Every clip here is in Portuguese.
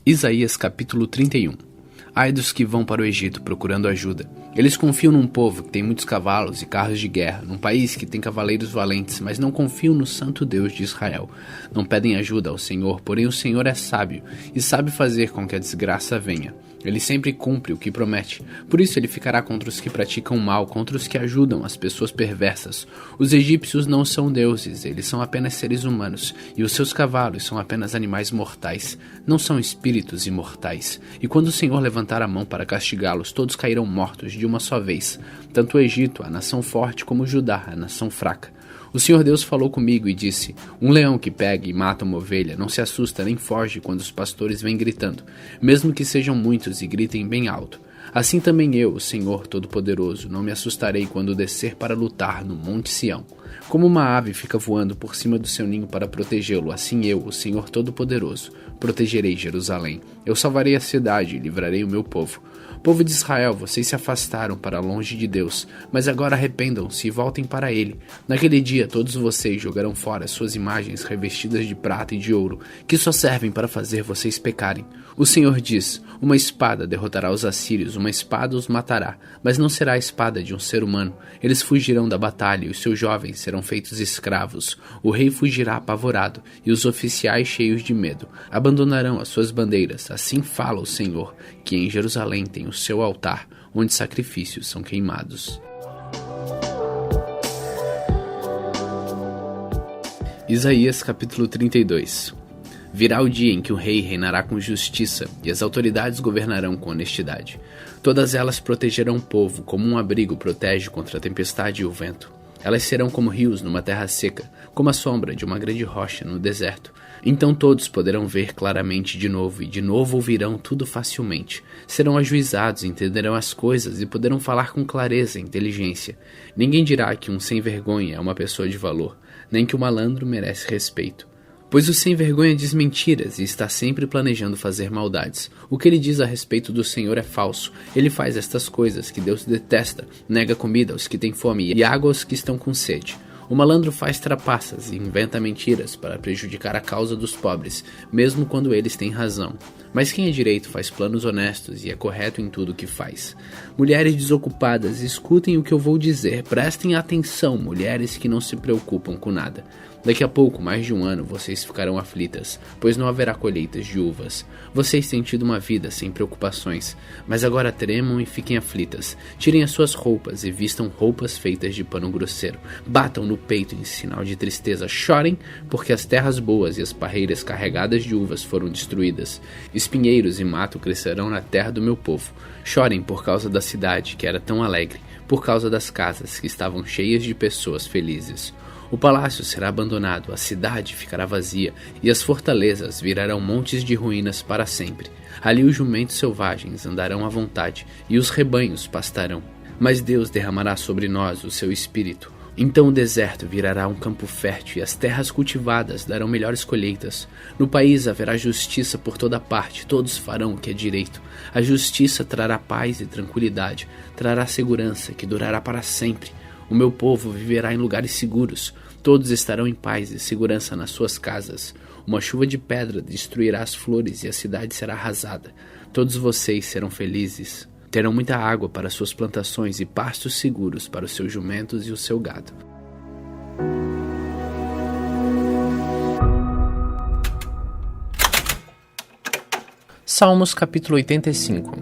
Isaías capítulo 31. Ai dos que vão para o Egito procurando ajuda. Eles confiam num povo que tem muitos cavalos e carros de guerra, num país que tem cavaleiros valentes, mas não confiam no santo Deus de Israel. Não pedem ajuda ao Senhor, porém o Senhor é sábio e sabe fazer com que a desgraça venha. Ele sempre cumpre o que promete. Por isso ele ficará contra os que praticam mal, contra os que ajudam as pessoas perversas. Os egípcios não são deuses, eles são apenas seres humanos, e os seus cavalos são apenas animais mortais, não são espíritos imortais. E quando o Senhor levantar a mão para castigá-los, todos cairão mortos de uma só vez, tanto o Egito, a nação forte, como Judá, a nação fraca. O Senhor Deus falou comigo e disse: um leão que pega e mata uma ovelha não se assusta nem foge quando os pastores vêm gritando, mesmo que sejam muitos e gritem bem alto. Assim também eu, o Senhor Todo-Poderoso, não me assustarei quando descer para lutar no Monte Sião. Como uma ave fica voando por cima do seu ninho para protegê-lo, assim eu, o Senhor Todo-Poderoso, protegerei Jerusalém. Eu salvarei a cidade e livrarei o meu povo. Povo de Israel, vocês se afastaram para longe de Deus, mas agora arrependam-se e voltem para Ele. Naquele dia todos vocês jogarão fora suas imagens revestidas de prata e de ouro, que só servem para fazer vocês pecarem. O Senhor diz: uma espada derrotará os assírios, uma espada os matará, mas não será a espada de um ser humano. Eles fugirão da batalha e os seus jovens serão feitos escravos. O rei fugirá apavorado e os oficiais cheios de medo abandonarão as suas bandeiras. Assim fala o Senhor, que em Jerusalém tem o seu altar, onde sacrifícios são queimados. Isaías capítulo 32. Virá o dia em que o rei reinará com justiça e as autoridades governarão com honestidade. Todas elas protegerão o povo, como um abrigo protege contra a tempestade e o vento. Elas serão como rios numa terra seca, como a sombra de uma grande rocha no deserto. Então todos poderão ver claramente de novo, e de novo ouvirão tudo facilmente. Serão ajuizados, entenderão as coisas e poderão falar com clareza e inteligência. Ninguém dirá que um sem-vergonha é uma pessoa de valor, nem que o malandro merece respeito. Pois o sem-vergonha diz mentiras e está sempre planejando fazer maldades. O que ele diz a respeito do Senhor é falso. Ele faz estas coisas que Deus detesta, nega comida aos que têm fome e água aos que estão com sede. O malandro faz trapaças e inventa mentiras para prejudicar a causa dos pobres, mesmo quando eles têm razão. Mas quem é direito faz planos honestos e é correto em tudo o que faz. Mulheres desocupadas, escutem o que eu vou dizer. Prestem atenção, mulheres que não se preocupam com nada. Daqui a pouco, mais de um ano, vocês ficarão aflitas, pois não haverá colheitas de uvas. Vocês têm tido uma vida sem preocupações, mas agora tremam e fiquem aflitas. Tirem as suas roupas e vistam roupas feitas de pano grosseiro. Batam no peito em sinal de tristeza. Chorem, porque as terras boas e as parreiras carregadas de uvas foram destruídas. Espinheiros e mato crescerão na terra do meu povo. Chorem por causa da cidade, que era tão alegre, por causa das casas, que estavam cheias de pessoas felizes. O palácio será abandonado, a cidade ficará vazia, e as fortalezas virarão montes de ruínas para sempre. Ali os jumentos selvagens andarão à vontade, e os rebanhos pastarão. Mas Deus derramará sobre nós o seu espírito. Então o deserto virará um campo fértil, e as terras cultivadas darão melhores colheitas. No país haverá justiça por toda parte, todos farão o que é direito. A justiça trará paz e tranquilidade, trará segurança que durará para sempre. O meu povo viverá em lugares seguros, todos estarão em paz e segurança nas suas casas. Uma chuva de pedra destruirá as flores e a cidade será arrasada. Todos vocês serão felizes. Terão muita água para suas plantações e pastos seguros para os seus jumentos e o seu gado. Salmos capítulo 85.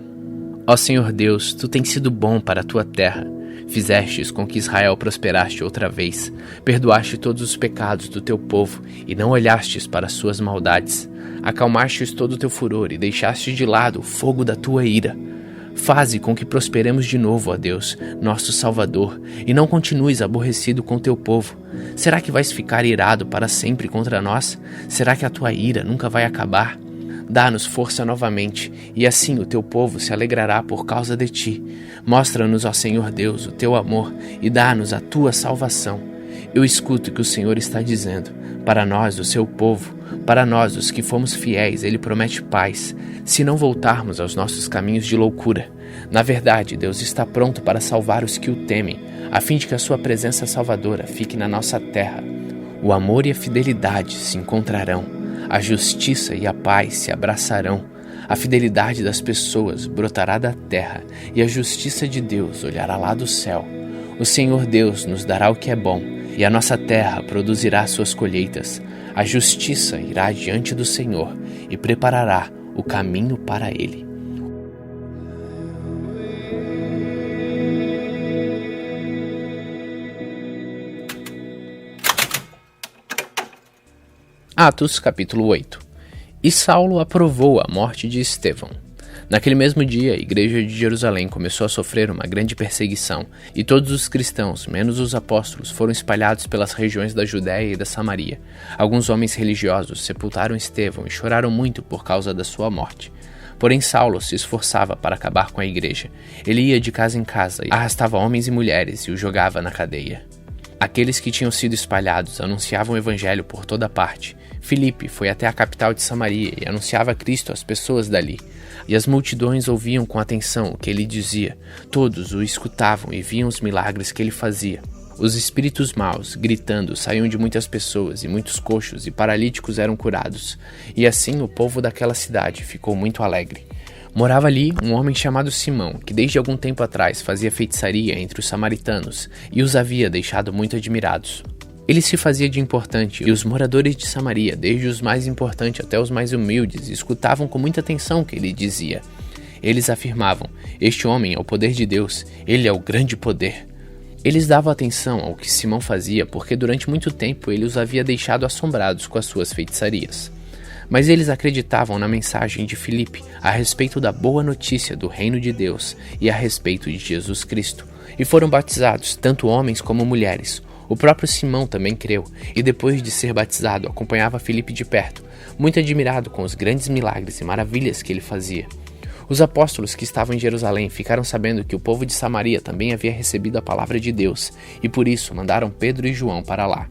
Ó Senhor Deus, Tu tens sido bom para a Tua terra. Fizestes com que Israel prosperaste outra vez. Perdoaste todos os pecados do Teu povo e não olhastes para as suas maldades. Acalmastes todo o Teu furor e deixaste de lado o fogo da Tua ira. Faze com que prosperemos de novo, ó Deus, nosso Salvador, e não continues aborrecido com Teu povo. Será que vais ficar irado para sempre contra nós? Será que a Tua ira nunca vai acabar? Dá-nos força novamente, e assim o Teu povo se alegrará por causa de Ti. Mostra-nos, ó Senhor Deus, o Teu amor, e dá-nos a Tua salvação. Eu escuto o que o Senhor está dizendo. Para nós, o Seu povo, para nós, os que fomos fiéis, Ele promete paz, se não voltarmos aos nossos caminhos de loucura. Na verdade, Deus está pronto para salvar os que o temem, a fim de que a Sua presença salvadora fique na nossa terra. O amor e a fidelidade se encontrarão. A justiça e a paz se abraçarão. A fidelidade das pessoas brotará da terra, e a justiça de Deus olhará lá do céu. O Senhor Deus nos dará o que é bom, e a nossa terra produzirá suas colheitas. A justiça irá diante do Senhor e preparará o caminho para ele. Atos, capítulo 8. E Saulo aprovou a morte de Estevão. Naquele mesmo dia, a igreja de Jerusalém começou a sofrer uma grande perseguição, e todos os cristãos, menos os apóstolos, foram espalhados pelas regiões da Judéia e da Samaria. Alguns homens religiosos sepultaram Estevão e choraram muito por causa da sua morte. Porém, Saulo se esforçava para acabar com a igreja. Ele ia de casa em casa, arrastava homens e mulheres e os jogava na cadeia. Aqueles que tinham sido espalhados anunciavam o evangelho por toda parte. Filipe foi até a capital de Samaria e anunciava Cristo às pessoas dali. E as multidões ouviam com atenção o que ele dizia. Todos o escutavam e viam os milagres que ele fazia. Os espíritos maus, gritando, saíam de muitas pessoas, e muitos coxos e paralíticos eram curados. E assim o povo daquela cidade ficou muito alegre. Morava ali um homem chamado Simão, que desde algum tempo atrás fazia feitiçaria entre os samaritanos e os havia deixado muito admirados. Ele se fazia de importante, e os moradores de Samaria, desde os mais importantes até os mais humildes, escutavam com muita atenção o que ele dizia. Eles afirmavam: este homem é o poder de Deus, ele é o grande poder. Eles davam atenção ao que Simão fazia porque durante muito tempo ele os havia deixado assombrados com as suas feitiçarias. Mas eles acreditavam na mensagem de Filipe a respeito da boa notícia do reino de Deus e a respeito de Jesus Cristo, e foram batizados, tanto homens como mulheres. O próprio Simão também creu, e depois de ser batizado acompanhava Filipe de perto, muito admirado com os grandes milagres e maravilhas que ele fazia. Os apóstolos que estavam em Jerusalém ficaram sabendo que o povo de Samaria também havia recebido a palavra de Deus, e por isso mandaram Pedro e João para lá.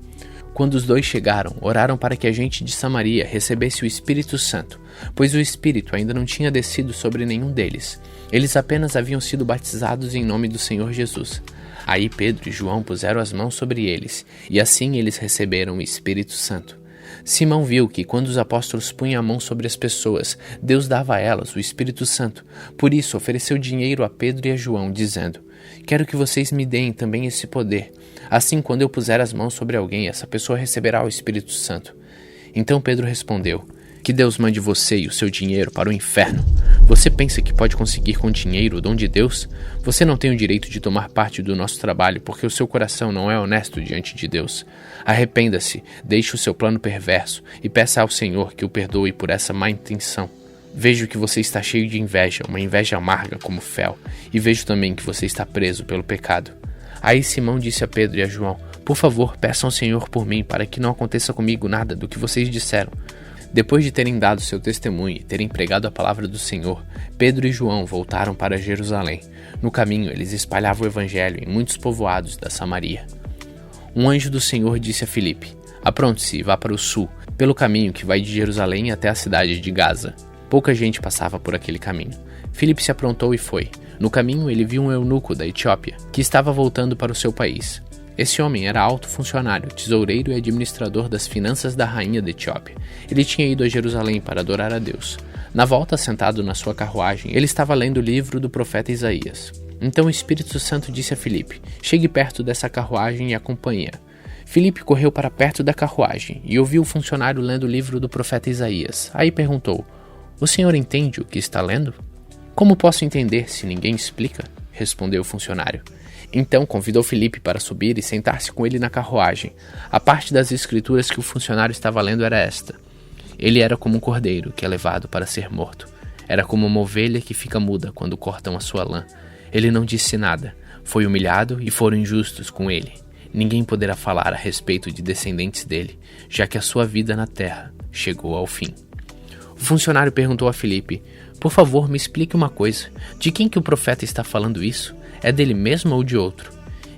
Quando os dois chegaram, oraram para que a gente de Samaria recebesse o Espírito Santo, pois o Espírito ainda não tinha descido sobre nenhum deles. Eles apenas haviam sido batizados em nome do Senhor Jesus. Aí Pedro e João puseram as mãos sobre eles, e assim eles receberam o Espírito Santo. Simão viu que quando os apóstolos punham a mão sobre as pessoas, Deus dava a elas o Espírito Santo. Por isso ofereceu dinheiro a Pedro e a João, dizendo: quero que vocês me deem também esse poder. Assim, quando eu puser as mãos sobre alguém, essa pessoa receberá o Espírito Santo. Então Pedro respondeu: que Deus mande você e o seu dinheiro para o inferno. Você pensa que pode conseguir com dinheiro o dom de Deus? Você não tem o direito de tomar parte do nosso trabalho porque o seu coração não é honesto diante de Deus. Arrependa-se, deixe o seu plano perverso e peça ao Senhor que o perdoe por essa má intenção. Vejo que você está cheio de inveja, uma inveja amarga como fel, e vejo também que você está preso pelo pecado. Aí Simão disse a Pedro e a João: por favor, peçam ao Senhor por mim, para que não aconteça comigo nada do que vocês disseram. Depois de terem dado seu testemunho e terem pregado a palavra do Senhor, Pedro e João voltaram para Jerusalém. No caminho, eles espalhavam o evangelho em muitos povoados da Samaria. Um anjo do Senhor disse a Filipe: apronte-se e vá para o sul, pelo caminho que vai de Jerusalém até a cidade de Gaza. Pouca gente passava por aquele caminho. Filipe se aprontou e foi. No caminho, ele viu um eunuco da Etiópia, que estava voltando para o seu país. Esse homem era alto funcionário, tesoureiro e administrador das finanças da rainha da Etiópia. Ele tinha ido a Jerusalém para adorar a Deus. Na volta, sentado na sua carruagem, ele estava lendo o livro do profeta Isaías. Então o Espírito Santo disse a Filipe: chegue perto dessa carruagem e acompanhe-a. Filipe correu para perto da carruagem e ouviu o funcionário lendo o livro do profeta Isaías. Aí perguntou: o senhor entende o que está lendo? Como posso entender se ninguém explica? Respondeu o funcionário. Então convidou Filipe para subir e sentar-se com ele na carruagem. A parte das escrituras que o funcionário estava lendo era esta: ele era como um cordeiro que é levado para ser morto. Era como uma ovelha que fica muda quando cortam a sua lã. Ele não disse nada. Foi humilhado e foram injustos com ele. Ninguém poderá falar a respeito de descendentes dele, já que a sua vida na terra chegou ao fim. O funcionário perguntou a Filipe: por favor, me explique uma coisa. De quem que o profeta está falando isso? É dele mesmo ou de outro?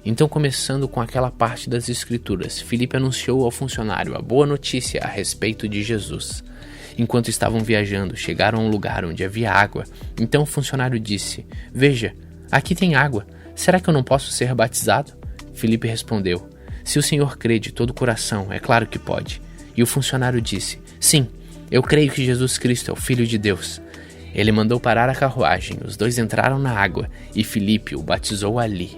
Então, começando com aquela parte das escrituras, Filipe anunciou ao funcionário a boa notícia a respeito de Jesus. Enquanto estavam viajando, chegaram a um lugar onde havia água. Então o funcionário disse: veja, aqui tem água. Será que eu não posso ser batizado? Filipe respondeu: se o senhor crê de todo o coração, é claro que pode. E o funcionário disse: sim, eu creio que Jesus Cristo é o Filho de Deus. Ele mandou parar a carruagem, os dois entraram na água e Filipe o batizou ali.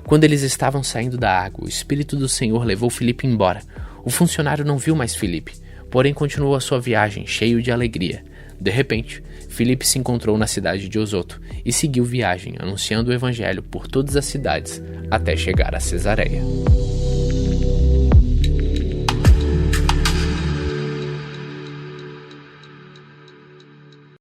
Quando eles estavam saindo da água, o Espírito do Senhor levou Filipe embora. O funcionário não viu mais Filipe, porém continuou a sua viagem cheio de alegria. De repente, Filipe se encontrou na cidade de Azoto e seguiu viagem, anunciando o evangelho por todas as cidades até chegar a Cesareia.